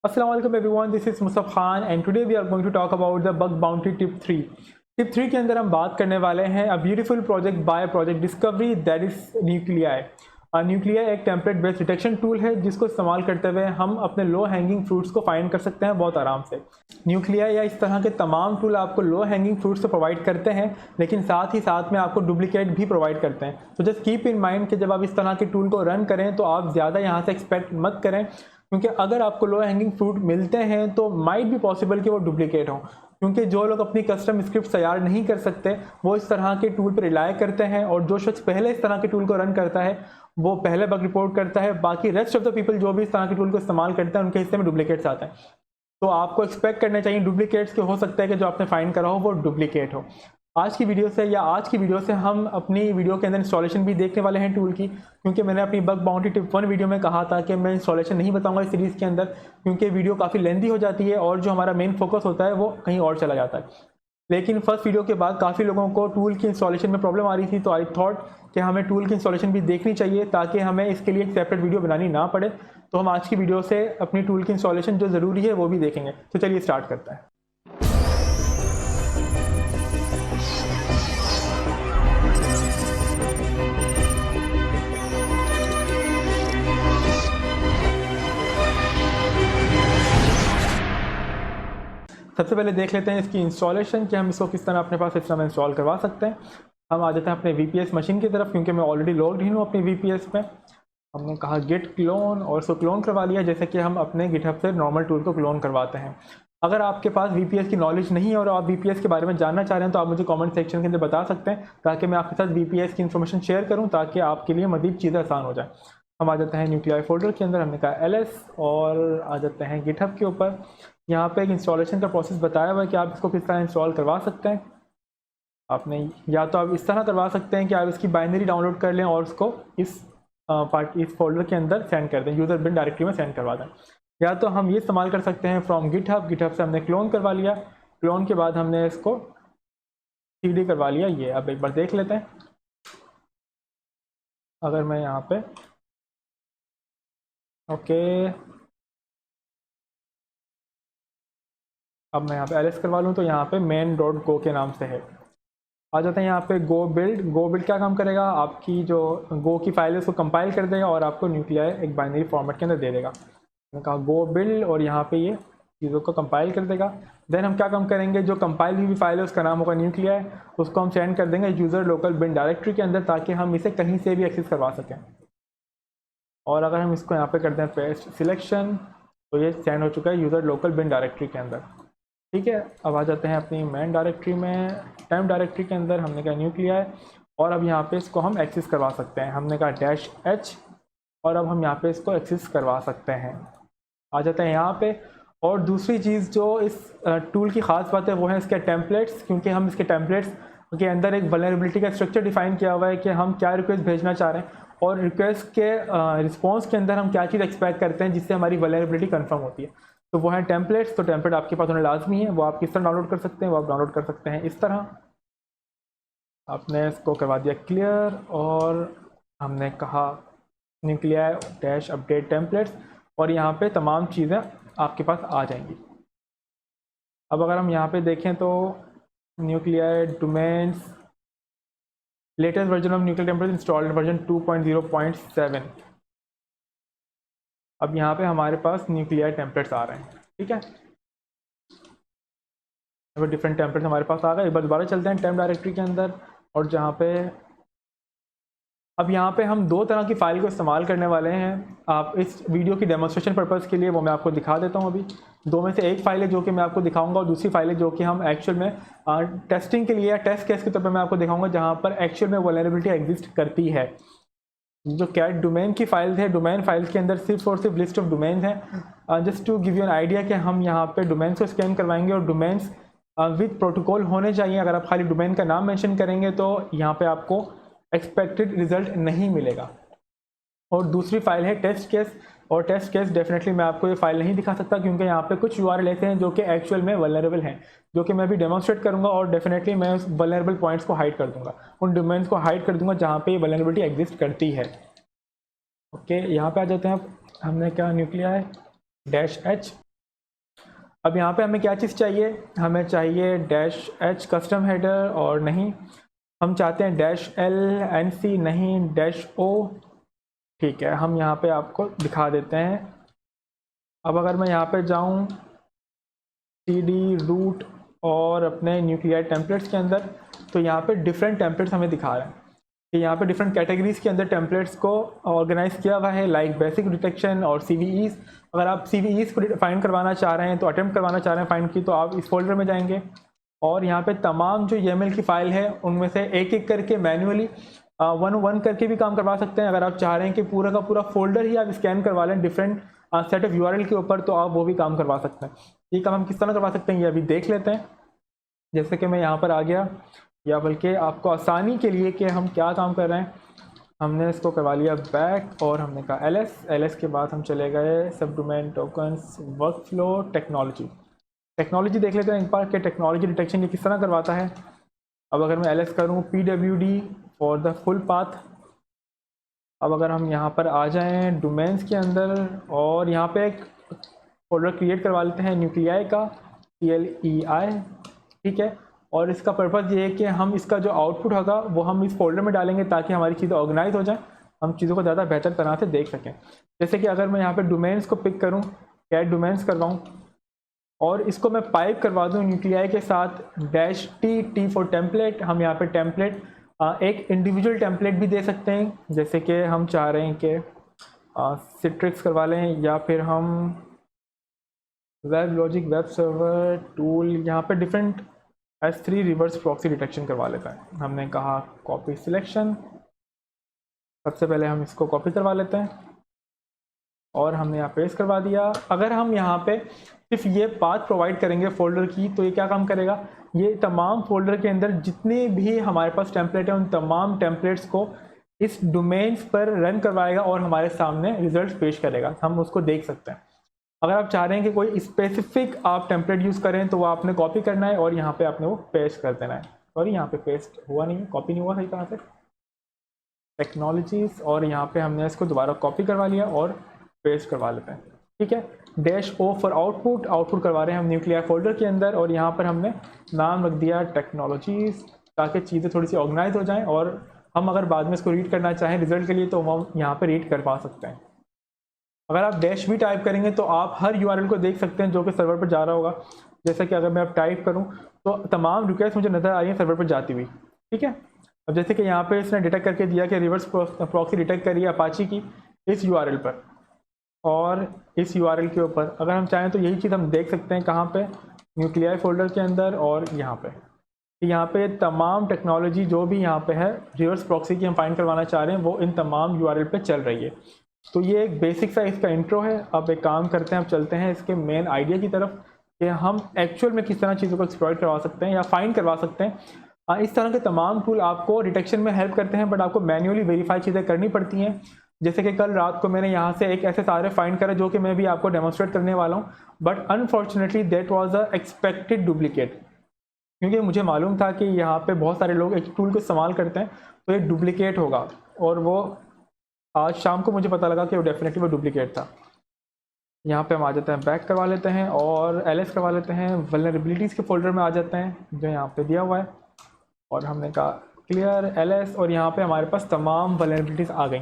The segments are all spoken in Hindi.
Assalamu alaikum everyone, this is Musaf Khan and today we are going to talk about the bug bounty tip 3. Tip 3 के अंदर हम बात करने वाले हैं a beautiful project by project discovery that is nuclei. Nuclei एक टेम्पलेट बेस्ड डिटेक्शन टूल है जिसको इस्तेमाल करते हुए हम अपने लो हैंगिंग फ्रूट्स को फाइंड कर सकते हैं बहुत आराम से। न्यूक्लियाई या इस तरह के तमाम टूल आपको लो हैंगिंग फ्रूट्स तो प्रोवाइड करते हैं लेकिन साथ ही साथ में आपको डुप्लीकेट भी प्रोवाइड करते हैं। तो जस्ट कीप इन माइंड कि जब आप इस तरह के टूल को रन करें तो आप ज़्यादा यहाँ से एक्सपेक्ट मत करें, क्योंकि अगर आपको लो हैंगिंग फ्रूट मिलते हैं तो माइट भी पॉसिबल कि वो डुप्लीकेट हों, क्योंकि जो लोग अपनी कस्टम स्क्रिप्ट तैयार नहीं कर सकते वो इस तरह के टूल पर रिलाय करते हैं और जो शख्स पहले इस तरह के टूल को रन करता है वो पहले बग रिपोर्ट करता है, बाकी रेस्ट ऑफ द पीपल जो भी इस तरह के टूल को इस्तेमाल करते हैं उनके हिस्से में डुप्लीकेट्स आते हैं। तो आपको एक्सपेक्ट करने चाहिए डुप्लीकेट्स के, हो सकता है कि जो आपने फाइंड करा हो वो डुप्लीकेट हो। आज की वीडियो से हम अपनी वीडियो के अंदर इंस्टॉलेशन भी देखने वाले हैं टूल की, क्योंकि मैंने अपनी बग बाउंटी टिप 1 वीडियो में कहा था कि मैं इंस्टॉलेशन नहीं बताऊंगा इस सीरीज़ के अंदर, क्योंकि वीडियो काफ़ी लेंथी हो जाती है और जो हमारा मेन फोकस होता है वो कहीं और चला जाता है। लेकिन फर्स्ट वीडियो के बाद काफ़ी लोगों को टूल की इंस्टॉलेशन में प्रॉब्लम आ रही थी, तो आई थॉट कि हमें टूल की इंस्टॉलेशन भी देखनी चाहिए ताकि हमें इसके लिए एक सेपरेट वीडियो बनानी ना पड़े। तो हम आज की वीडियो से अपनी टूल की इंस्टॉलेशन जो ज़रूरी है वो भी देखेंगे। तो चलिए स्टार्ट करते हैं। सबसे पहले देख लेते हैं इसकी इंस्टॉलेशन कि हम इसको किस तरह अपने पास सिस्टम में इंस्टॉल करवा सकते हैं। हम आ जाते हैं अपने VPS मशीन की तरफ, क्योंकि मैं ऑलरेडी लॉग्ड इन हूँ अपनी VPS पे। हमने कहा गेट क्लोन और उसको क्लोन करवा लिया, जैसे कि हम अपने गिटहब से नॉर्मल टूल को क्लोन करवाते हैं। अगर आपके पास VPS की नॉलेज नहीं है और आप VPS के बारे में जानना चाह रहे हैं तो आप मुझे कमेंट सेक्शन के अंदर बता सकते हैं ताकि मैं आपके साथ VPS की इन्फॉर्मेशन शेयर करूँ ताकि आपके लिए मज़ीद चीज़ें आसान हो जाए। हम आ जाते हैं न्यूक्लियाई फोल्डर के अंदर, हमने कहा LS और आ जाते हैं गिटहब के ऊपर। यहाँ पे एक इंस्टॉलेशन का प्रोसेस बताया हुआ है कि आप इसको किस तरह इंस्टॉल करवा सकते हैं। आपने या तो आप इस तरह करवा सकते हैं कि आप इसकी बाइनरी डाउनलोड कर लें और उसको इस इस फोल्डर के अंदर सेंड कर दें, यूज़र बिन डायरेक्टरी में सेंड करवा दें। या तो हम ये इस्तेमाल कर सकते हैं फ्रॉम गिटहब से हमने क्लोन करवा लिया, क्लोन के बाद हमने इसको CD करवा लिया। ये अब एक बार देख लेते हैं। अगर मैं यहाँ पे ओके, अब मैं यहाँ पे LS करवा लूँ तो यहाँ पे main.go के नाम से है। आ जाते हैं यहाँ पे गो बिल्ड क्या काम करेगा, आपकी जो गो की फाइल है उसको कंपाइल कर देगा और आपको न्यूक्लियाई एक बाइनरी फॉर्मेट के अंदर दे देगा। मैंने कहा गो बिल्ड और यहाँ पे ये चीज़ों को कंपाइल कर देगा। देन हम क्या काम करेंगे, जो कंपाइल हुई फाइल है उसका नाम होगा न्यूक्लियाई, उसको हम सेंड कर देंगे यूज़र लोकल बिन डायरेक्टरी के अंदर ताकि हम इसे कहीं से भी एक्सेस करवा सकें। और अगर हम इसको यहाँ पे कर दें पेस्ट सिलेक्शन तो ये सेंड हो चुका है यूज़र लोकल बिन डायरेक्टरी के अंदर। ठीक है, अब आ जाते हैं अपनी मेन डायरेक्टरी में, टाइम डायरेक्टरी के अंदर हमने कहा न्यूक्लियाई और अब यहाँ पे इसको हम एक्सेस करवा सकते हैं। हमने कहा -H और अब हम यहाँ पे इसको एक्सेस करवा सकते हैं। आ जाते हैं यहाँ पे। और दूसरी चीज़ जो इस टूल की ख़ास बात है वो है इसके टेम्पलेट्स, क्योंकि हम इसके टेम्पलेट्स के अंदर एक वल्नरेबिलिटी का स्ट्रक्चर डिफाइन किया हुआ है कि हम क्या रिक्वेस्ट भेजना चाह रहे हैं और रिक्वेस्ट के रिस्पॉन्स के अंदर हम क्या चीज़ एक्सपेक्ट करते हैं जिससे हमारी वल्नरेबिलिटी कन्फर्म होती है। तो वो है टेम्पलेट्स। तो टेम्पलेट आपके पास होना लाजमी है। वो आप किस तरह डाउनलोड कर सकते हैं, वो आप डाउनलोड कर सकते हैं इस तरह। आपने इसको करवा दिया क्लियर और हमने कहा न्यूक्लियाई -अपडेट टेम्पलेट्स और यहाँ पे तमाम चीज़ें आपके पास आ जाएंगी। अब अगर हम यहाँ पे देखें तो nuclei domains latest version of nuclear template installed version 2.0.7। अब यहाँ पे हमारे पास न्यूक्लियाई टेम्पलेट्स आ रहे हैं। ठीक है, अब डिफरेंट टेम्पलेट्स हमारे पास आ गए। एक बार दोबारा चलते हैं टाइम डायरेक्टरी के अंदर और जहाँ पे अब यहाँ पे हम दो तरह की फ़ाइल को इस्तेमाल करने वाले हैं। आप इस वीडियो की डेमोन्स्ट्रेशन पर्पज़ के लिए वो मैं आपको दिखा देता हूँ। अभी दो में से एक फ़ाइल है जो कि मैं आपको दिखाऊंगा और दूसरी फ़ाइल है जो कि हम एक्चुअल में टेस्टिंग के लिए या टेस्ट केस के तौर पर मैं आपको दिखाऊंगा जहाँ पर एक्चुअल में वल्नरेबिलिटी एग्जिस्ट करती है। जो कैट डोमेन की फाइल है, डोमेन फाइल्स के अंदर सिर्फ और सिर्फ लिस्ट ऑफ डोमेन्स हैं। Just to give you an idea कि हम यहाँ पे डोमेन्स को स्कैन करवाएंगे और डोमेन्स विद प्रोटोकॉल होने चाहिए। अगर आप खाली डोमेन का नाम मेंशन करेंगे तो यहाँ पे आपको एक्सपेक्टेड रिजल्ट नहीं मिलेगा। और दूसरी फाइल है टेस्ट केस, और टेस्ट केस डेफिनेटली मैं आपको ये फाइल नहीं दिखा सकता क्योंकि यहाँ पे कुछ URL ऐसे हैं जो कि एक्चुअल में वल्नरेबल हैं, जो कि मैं भी डेमोन्स्ट्रेट करूँगा और डेफिनेटली मैं उस वल्नरेबल पॉइंट्स को हाइड कर दूँगा, उन डोमेन्स को हाइड कर दूँगा जहाँ पे ये वल्नरेबिलिटी एग्जिस्ट करती है। ओके, यहाँ पे आ जाते हैं। अब हमने क्या न्यूक्लियाई -H अब यहाँ पे हमें क्या चीज़ चाहिए, हमें चाहिए -H कस्टम हेडर, और नहीं, हम चाहते हैं -L NC, नहीं -O। ठीक है, हम यहाँ पे आपको दिखा देते हैं। अब अगर मैं यहाँ पे जाऊँ CD रूट और अपने न्यूक्लियाइड टेम्पलेट्स के अंदर, तो यहाँ पे डिफरेंट टेम्पलेट्स हमें दिखा रहे हैं कि यहाँ पे डिफरेंट कैटेगरीज के अंदर टेम्पलेट्स को ऑर्गेनाइज किया हुआ है, लाइक बेसिक डिटेक्शन और CVEs। अगर आप CVEs को फाइंड करवाना चाह रहे हैं, तो अटेम्प्ट करवाना चाह रहे हैं फाइंड की, तो आप इस फोल्डर में जाएंगे और यहाँ पे तमाम जो YAML की फाइल है उनमें से एक एक करके मैन्युअली 1 करके भी काम करवा सकते हैं। अगर आप चाह रहे हैं कि पूरा का पूरा फोल्डर ही आप स्कैन करवा लें डिफरेंट सेट ऑफ URL के ऊपर, तो आप वो भी काम करवा सकते हैं। ये काम हम किस तरह करवा सकते हैं ये अभी देख लेते हैं। जैसे कि मैं यहाँ पर आ गया, या बल्कि आपको आसानी के लिए कि हम क्या काम कर रहे हैं, हमने इसको करवा लिया बैक और हमने कहा LS के बाद हम चले गए सब डोमेन टोकन्स वर्कफ्लो टेक्नोलॉजी देख लेते हैं एक बार कि टेक्नोलॉजी डिटेक्शन ये किस तरह करवाता है। अब अगर मैं LS करूँ PWD for the full path. अब अगर हम यहाँ पर आ जाएं डोमेन्स के अंदर और यहाँ पे एक फोल्डर क्रिएट करवा लेते हैं न्यूक्लियाई का, CLEI। ठीक है, और इसका पर्पज़ ये है कि हम इसका जो आउटपुट होगा वो हम इस फोल्डर में डालेंगे ताकि हमारी चीज़ें ऑर्गेनाइज हो जाएं, हम चीज़ों को ज़्यादा बेहतर तरह से देख सकें। जैसे कि अगर मैं यहाँ पे डोमेन्स को पिक करूँ, कैट डोमेन्स करवाऊँ और इसको मैं पाइप करवा दूँ न्यूक्लियाई के साथ -T फॉर टेम्पलेट। हम यहाँ पे टेम्पलेट एक इंडिविजुअल टेम्पलेट भी दे सकते हैं, जैसे कि हम चाह रहे हैं कि सिट्रिक्स करवा लें, या फिर हम web logic web server tool, यहाँ पे different S3 reverse proxy detection करवा लेता है। हमने कहा कॉपी सिलेक्शन, सबसे पहले हम इसको कॉपी करवा लेते हैं और हमने यहाँ पेस्ट करवा दिया। अगर हम यहाँ पे सिर्फ ये पाथ प्रोवाइड करेंगे फोल्डर की, तो ये क्या काम करेगा, ये तमाम फोल्डर के अंदर जितने भी हमारे पास टेम्पलेट हैं उन तमाम टेम्पलेट्स को इस डोमेन्स पर रन करवाएगा और हमारे सामने रिजल्ट पेश करेगा, हम उसको देख सकते हैं। अगर आप चाह रहे हैं कि कोई स्पेसिफिक आप टेम्पलेट यूज़ करें, तो वो आपने कॉपी करना है और यहाँ पे आपने वो पेस्ट कर देना है। सॉरी, यहाँ पे पेस्ट हुआ नहीं, कॉपी नहीं हुआ सही तरह से, टेक्नोलॉजीज़, और यहाँ पे हमने इसको दोबारा कॉपी करवा लिया और पेस्ट करवा लेते हैं। ठीक है, -O फॉर आउटपुट करवा रहे हैं हम न्यूक्लियर फोल्डर के अंदर, और यहाँ पर हमने नाम रख दिया टेक्नोलॉजीज़, ताकि चीज़ें थोड़ी सी ऑर्गेनाइज हो जाएँ और हम अगर बाद में इसको रीड करना चाहें रिजल्ट के लिए, तो हम यहाँ पर रीड कर पा सकते हैं। अगर आप -V टाइप करेंगे तो आप हर URL को देख सकते हैं जो कि सर्वर पर जा रहा होगा। जैसे कि अगर मैं अब टाइप करूं तो तमाम रिक्वेस्ट मुझे नज़र आ रही है सर्वर पर जाती हुई। ठीक है, अब जैसे कि यहाँ पे इसने डिटेक्ट करके दिया कि रिवर्स प्रॉक्सी डिटेक्ट करी अपाची की इस URL पर और इस URL के ऊपर। अगर हम चाहें तो यही चीज़ हम देख सकते हैं कहाँ पे, न्यूक्लियर फोल्डर के अंदर और यहाँ पे। यहाँ पे तमाम टेक्नोलॉजी जो भी यहाँ पे है रिवर्स प्रॉक्सी की हम फाइंड करवाना चाह रहे हैं, वो इन तमाम URL पे चल रही है। तो ये एक बेसिक सा इसका इंट्रो है। अब एक काम करते हैं, अब चलते हैं इसके मेन आइडिया की तरफ कि हम एक्चुअल में किस तरह चीज़ों को एक्सप्लॉइट करवा सकते हैं या फाइंड करवा सकते हैं। इस तरह के तमाम टूल आपको डिटेक्शन में हेल्प करते हैं, बट आपको मैन्युअली वेरीफाई चीज़ें करनी पड़ती हैं। जैसे कि कल रात को मैंने यहाँ से एक ऐसे सारे फाइंड करे जो कि मैं भी आपको डेमोन्स्ट्रेट करने वाला हूँ, but unfortunately that was a expected duplicate, क्योंकि मुझे मालूम था कि यहाँ पे बहुत सारे लोग एक टूल को इस्तेमाल करते हैं तो ये डुप्लीकेट होगा, और वो आज शाम को मुझे पता लगा कि वो डेफिनेटली वो डुप्लीकेट था। यहाँ पे हम आ जाते हैं, बैक करवा लेते हैं और LS करवा लेते हैं, वल्नरेबिलिटीज़ के फोल्डर में आ जाते हैं जो यहाँ पे दिया हुआ है, और हमने कहा क्लियर LS, और यहाँ पे हमारे पास तमाम वल्नरेबिलिटीज़ आ गई।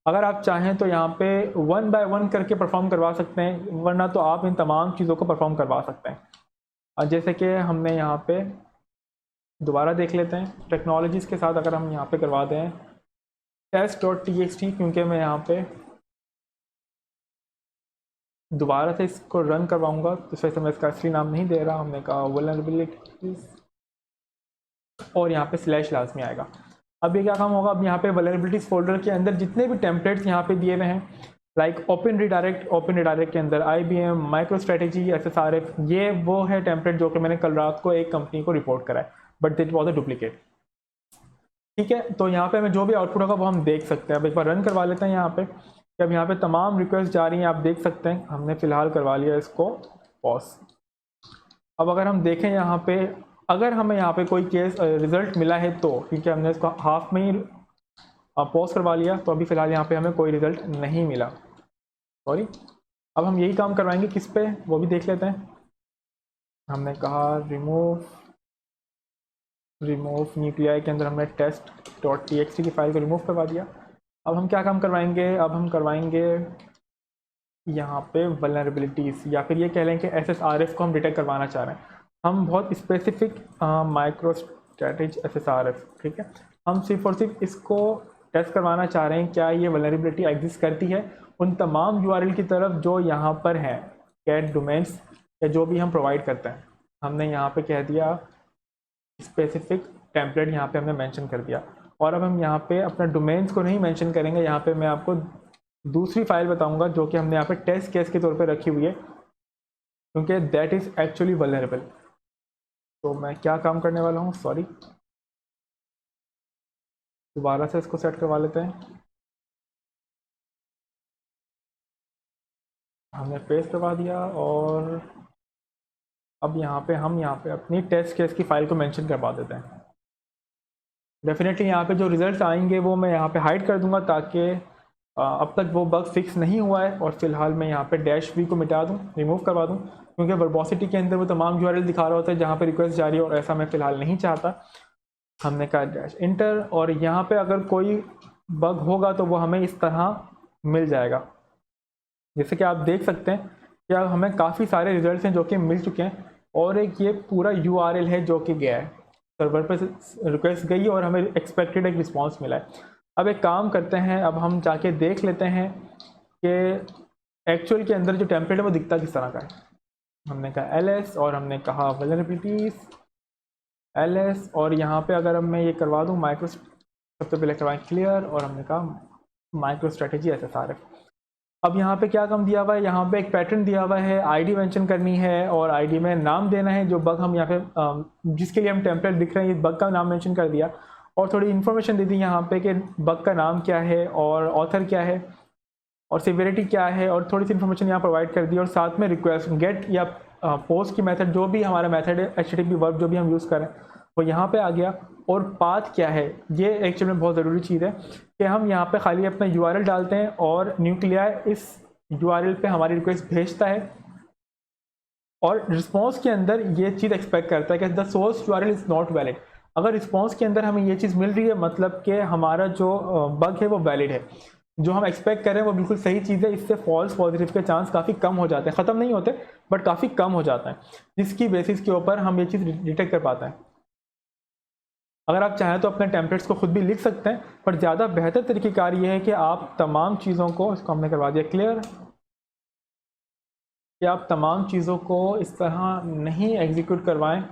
अगर आप चाहें तो यहाँ पे 1 बाय 1 करके परफॉर्म करवा सकते हैं, वरना तो आप इन तमाम चीज़ों को परफॉर्म करवा सकते हैं। जैसे कि हमने यहाँ पे दोबारा देख लेते हैं टेक्नोलॉजीज़ के साथ, अगर हम यहाँ पे करवा दें test.txt, क्योंकि मैं यहाँ पे दोबारा से इसको रन करवाऊंगा तो इस वजह से मैं इसका असली नाम नहीं दे रहा। हमने कहा वल्नरेबिलिटीज़ और यहाँ पे स्लैश लाजमी आएगा। अब ये क्या काम होगा, अब यहाँ पे वल्नरेबिलिटीज़ फोल्डर के अंदर जितने भी टेम्पलेट्स यहाँ पे दिए हुए हैं, लाइक ओपन रिडायरेक्ट के अंदर IBM माइक्रो स्ट्रेटेजी, ऐसे सारे, ये वो है टेम्पलेट जो कि मैंने कल रात को एक कंपनी को रिपोर्ट करा है, but that was a duplicate. ठीक है, तो यहाँ पे हमें जो भी आउटपुट होगा वो हम देख सकते हैं। अब एक बार रन करवा लेते हैं यहाँ पे, कि अब यहाँ पे तमाम रिक्वेस्ट जा रही हैं, आप देख सकते हैं। हमने फ़िलहाल करवा लिया इसको पॉज। अब अगर हम देखें यहाँ पे, अगर हमें यहाँ पे कोई केस रिज़ल्ट मिला है तो, क्योंकि हमने इसको हाफ में ही पॉज करवा लिया, तो अभी फ़िलहाल यहाँ पे हमें कोई रिज़ल्ट नहीं मिला, सॉरी। अब हम यही काम करवाएंगे किस पे, वो भी देख लेते हैं। हमने कहा रिमूव न्यूक्लियाई के अंदर हमने test.txt की फाइल को रिमूव करवा दिया। अब हम क्या काम करवाएंगे, अब हम करवाएंगे यहाँ पे वल्नरेबिलिटीज़, या फिर ये कह लें कि SSRF को हम डिटेक्ट करवाना चाह रहे हैं। हम बहुत स्पेसिफिक माइक्रो स्ट्रेटेजी SSRF, ठीक है, हम सिर्फ और सिर्फ इसको टेस्ट करवाना चाह रहे हैं क्या ये वल्नरेबिलिटी एग्जिस्ट करती है उन तमाम URL की तरफ जो यहाँ पर हैं, कैट डोमेन्स या जो भी हम प्रोवाइड करते हैं। हमने यहाँ पे कह दिया स्पेसिफिक टेम्पलेट, यहाँ पे हमने मेंशन कर दिया। और अब हम यहाँ पे अपना डोमेन्स को नहीं मेंशन करेंगे, यहाँ पे मैं आपको दूसरी फाइल बताऊंगा जो कि हमने यहाँ पे टेस्ट केस के तौर पे रखी हुई है, क्योंकि दैट इज़ एक्चुअली वल्नरेबल। तो मैं क्या काम करने वाला हूँ, सॉरी, दोबारा से इसको सेट करवा लेते हैं। हमने पेस्ट करवा दिया और अब यहाँ पे हम अपनी टेस्ट केस की फाइल को मेंशन करवा देते हैं। डेफिनेटली यहाँ पे जो रिजल्ट्स आएंगे वो मैं यहाँ पे हाइड कर दूंगा ताकि अब तक वो बग फिक्स नहीं हुआ है। और फिलहाल मैं यहाँ पे -v को मिटा दूँ, रिमूव करवा दूँ, क्योंकि वर्बोसिटी के अंदर वो तमाम URL दिखा रहा होता है जहाँ पे रिक्वेस्ट जा रही है और ऐसा मैं फ़िलहाल नहीं चाहता। हमने कहा -enter और यहाँ पे अगर कोई बग होगा तो वो हमें इस तरह मिल जाएगा। जैसे कि आप देख सकते हैं कि अब हमें काफ़ी सारे रिजल्ट्स हैं जो कि मिल चुके हैं और एक ये पूरा URL है जो कि गया है, सर्वर पर रिक्वेस्ट गई और हमें एक्सपेक्टेड एक रिस्पांस मिला है। अब एक काम करते हैं, अब हम जाके देख लेते हैं कि एक्चुअल के अंदर जो टेम्पलेट है वो दिखता किस तरह का है। हमने कहा ls और हमने कहा वल्नरेबिलिटीज़ ls और यहाँ पे अगर अब मैं ये करवा दूँ माइक्रो, सबसे पहले करवाएं क्लियर और हमने कहा माइक्रो स्ट्रेटेजी SSRF। अब यहाँ पे क्या काम दिया हुआ है, यहाँ पे एक पैटर्न दिया हुआ है, आईडी मेंशन करनी है और आईडी में नाम देना है जो बग हम यहाँ पे जिसके लिए हम टेम्पलेट दिख रहे हैं, इस बग का नाम मेंशन कर दिया और थोड़ी इन्फॉर्मेशन दे दी यहाँ पे कि बग का नाम क्या है और ऑथर क्या है और सिवियरिटी क्या है और थोड़ी सी इन्फॉर्मेशन यहाँ प्रोवाइड कर दी और साथ में रिक्वेस्ट गेट या पोस्ट की मेथड, जो भी हमारा मेथड है HTTP वर्ब जो भी हम यूज़ करें वो यहाँ पे आ गया। और पाथ क्या है, ये एक्चुअली में बहुत ज़रूरी चीज़ है कि हम यहाँ पे खाली अपना URL डालते हैं और न्यूक्लियाई इस URL पे हमारी रिक्वेस्ट भेजता है और रिस्पॉन्स के अंदर ये चीज़ एक्सपेक्ट करता है कि the source URL is not valid. अगर रिस्पॉन्स के अंदर हमें ये चीज़ मिल रही है मतलब कि हमारा जो बग है वो वैलिड है, जो हम एक्सपेक्ट कर रहे हैं वो बिल्कुल सही चीज़ है। इससे फॉल्स पॉजिटिव के चांस काफ़ी कम हो जाते हैं, ख़त्म नहीं होते बट काफ़ी कम हो जाता है, जिसकी बेसिस के ऊपर हम ये चीज़ डिटेक्ट कर पाते हैं। अगर आप चाहें तो अपने टेम्पलेट्स को खुद भी लिख सकते हैं, पर ज़्यादा बेहतर तरीक़ेकार ये है कि आप तमाम चीज़ों को, इसको हमने करवा दिया क्लियर, कि आप तमाम चीज़ों को इस तरह नहीं एग्जीक्यूट करवाएं।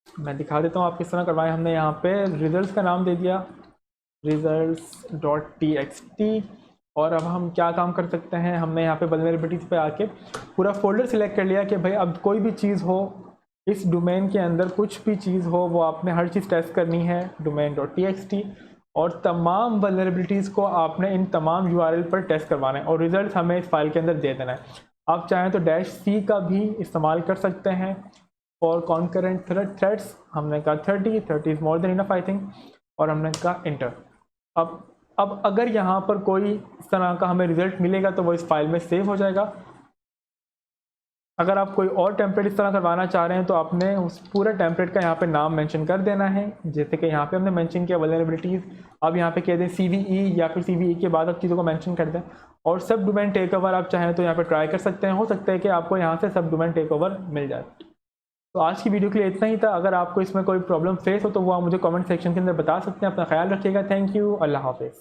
मैं दिखा देता हूँ आप किस तरह करवाएं। हमने यहाँ पे रिजल्ट्स का नाम दे दिया results.txt और अब हम क्या काम कर सकते हैं, हमने यहाँ पे वल्नरेबिलिटीज़ पे आके पूरा फोल्डर सिलेक्ट कर लिया कि भाई अब कोई भी चीज़ हो इस डोमेन के अंदर, कुछ भी चीज़ हो वो आपने हर चीज़ टेस्ट करनी है domain.txt और तमाम वल्नरेबिलिटीज़ को आपने इन तमाम URL पर टेस्ट करवाना है और रिजल्ट हमें इस फाइल के अंदर दे देना है। आप चाहें तो -c का भी इस्तेमाल कर सकते हैं और कॉन्करेंट थ्रेड्स, हमने कहा 30 is more than enough I think और हमने कहा इंटर। अब अगर यहाँ पर कोई इस तरह का हमें रिजल्ट मिलेगा तो वो इस फाइल में सेव हो जाएगा। अगर आप कोई और टेम्पलेट इस तरह करवाना चाह रहे हैं तो आपने उस पूरे टेम्पलेट का यहाँ पे नाम मेंशन कर देना है, जैसे कि यहाँ पे हमने मेंशन किया वल्नरेबिलिटीज़। अब यहाँ पे कह दें CVE या फिर CVE के बाद आप चीज़ों को मेंशन कर दें और सब डोमेन टेक ओवर आप चाहें तो यहाँ पे ट्राई कर सकते हैं, हो सकता है कि आपको यहाँ से सब डोमेन टेक ओवर मिल जाए। तो आज की वीडियो के लिए इतना ही था। अगर आपको इसमें कोई प्रॉब्लम फेस हो तो वो आप मुझे कमेंट सेक्शन के अंदर बता सकते हैं। अपना ख्याल रखिएगा। Thank you. अल्लाह हाफिज़।